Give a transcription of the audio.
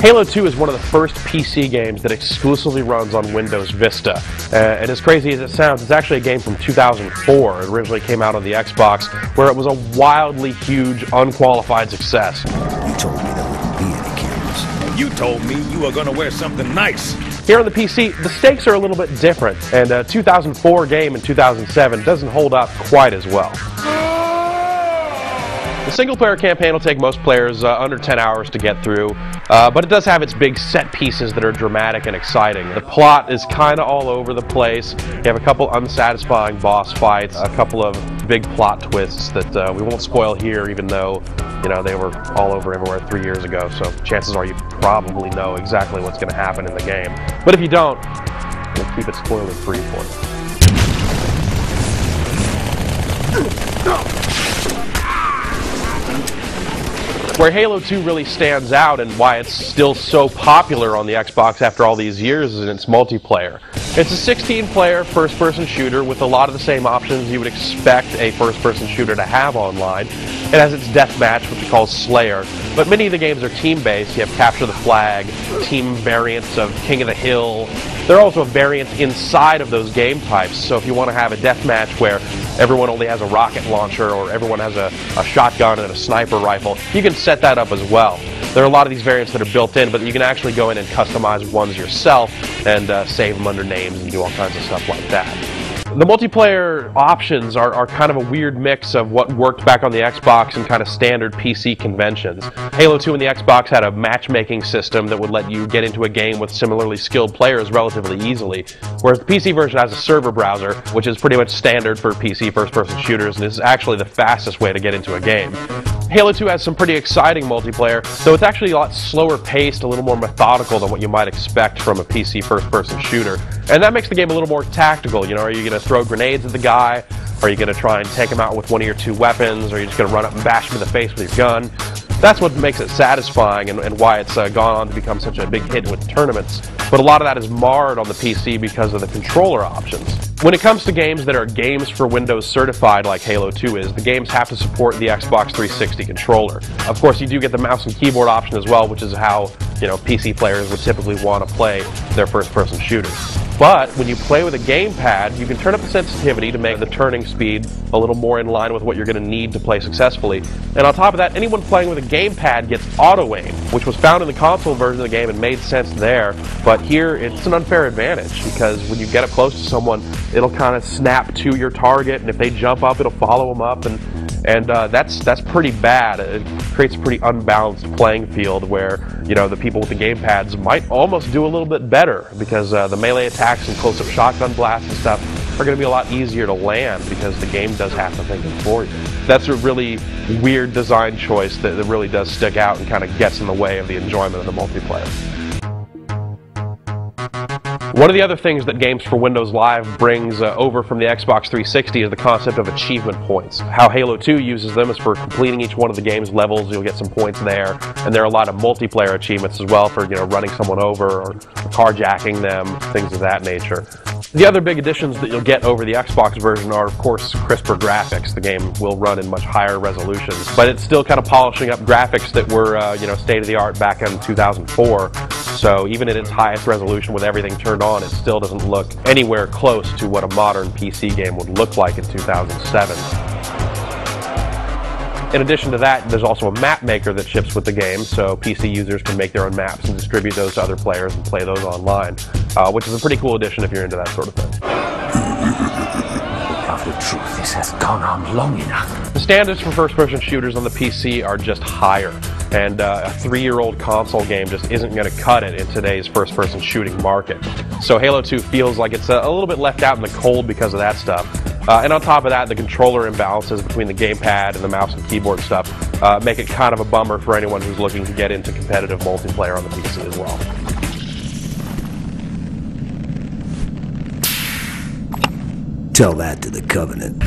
Halo 2 is one of the first PC games that exclusively runs on Windows Vista. And as crazy as it sounds, it's actually a game from 2004. It originally came out on the Xbox, where it was a wildly huge, unqualified success. You told me there wouldn't be any cameras. You told me you were gonna wear something nice. Here on the PC, the stakes are a little bit different, and a 2004 game in 2007 doesn't hold up quite as well. The single-player campaign will take most players under 10 hours to get through, but it does have its big set pieces that are dramatic and exciting. The plot is kind of all over the place. You have a couple unsatisfying boss fights, a couple of big plot twists that we won't spoil here, even though they were all over everywhere 3 years ago, so chances are you probably know exactly what's going to happen in the game. But if you don't, we'll keep it spoiler-free for you. Where Halo 2 really stands out and why it's still so popular on the Xbox after all these years is in its multiplayer. It's a 16-player first-person shooter with a lot of the same options you would expect a first-person shooter to have online. It has its deathmatch, which we call Slayer, but many of the games are team-based. You have Capture the Flag, team variants of King of the Hill. There are also variants inside of those game types, so if you want to have a deathmatch where everyone only has a rocket launcher or everyone has a shotgun and a sniper rifle, you can set that up as well. There are a lot of these variants that are built in, but you can actually go in and customize ones yourself and save them under names and do all kinds of stuff like that. The multiplayer options are kind of a weird mix of what worked back on the Xbox and kind of standard PC conventions. Halo 2 and the Xbox had a matchmaking system that would let you get into a game with similarly skilled players relatively easily, whereas the PC version has a server browser, which is pretty much standard for PC first-person shooters, and is actually the fastest way to get into a game. Halo 2 has some pretty exciting multiplayer, though it's actually a lot slower paced, a little more methodical than what you might expect from a PC first-person shooter. And that makes the game a little more tactical. Are you going to throw grenades at the guy? Are you going to try and take him out with one of your two weapons? Or are you just going to run up and bash him in the face with your gun? That's what makes it satisfying and why it's gone on to become such a big hit with tournaments. But a lot of that is marred on the PC because of the controller options. When it comes to games that are games for Windows certified like Halo 2 is, the games have to support the Xbox 360 controller. Of course, you do get the mouse and keyboard option as well, which is how PC players would typically want to play their first-person shooters. But when you play with a gamepad, you can turn up the sensitivity to make the turning speed a little more in line with what you're going to need to play successfully. And on top of that, anyone playing with a gamepad gets auto-aim, which was found in the console version of the game and made sense there. But here, it's an unfair advantage, because when you get up close to someone, it'll kind of snap to your target, and if they jump up, it'll follow them up, and that's pretty bad. It creates a pretty unbalanced playing field where, the people with the gamepads might almost do a little bit better, because the melee attacks and close-up shotgun blasts and stuff are going to be a lot easier to land because the game does have to think it for you. That's a really weird design choice that really does stick out and kind of gets in the way of the enjoyment of the multiplayer. One of the other things that Games for Windows Live brings over from the Xbox 360 is the concept of achievement points. How Halo 2 uses them is for completing each one of the game's levels, you'll get some points there, and there are a lot of multiplayer achievements as well for running someone over or carjacking them, things of that nature. The other big additions that you'll get over the Xbox version are, of course, crisper graphics. The game will run in much higher resolutions, but it's still kind of polishing up graphics that were, state-of-the-art back in 2004. So even at its highest resolution with everything turned on, it still doesn't look anywhere close to what a modern PC game would look like in 2007. In addition to that, there's also a map maker that ships with the game, so PC users can make their own maps and distribute those to other players and play those online, which is a pretty cool addition if you're into that sort of thing. Of the truth, this has gone on long enough. The standards for first-person shooters on the PC are just higher, and a 3-year-old console game just isn't going to cut it in today's first-person shooting market. So Halo 2 feels like it's a little bit left out in the cold because of that stuff. And on top of that, the controller imbalances between the gamepad and the mouse and keyboard stuff make it kind of a bummer for anyone who's looking to get into competitive multiplayer on the PC as well. Tell that to the Covenant.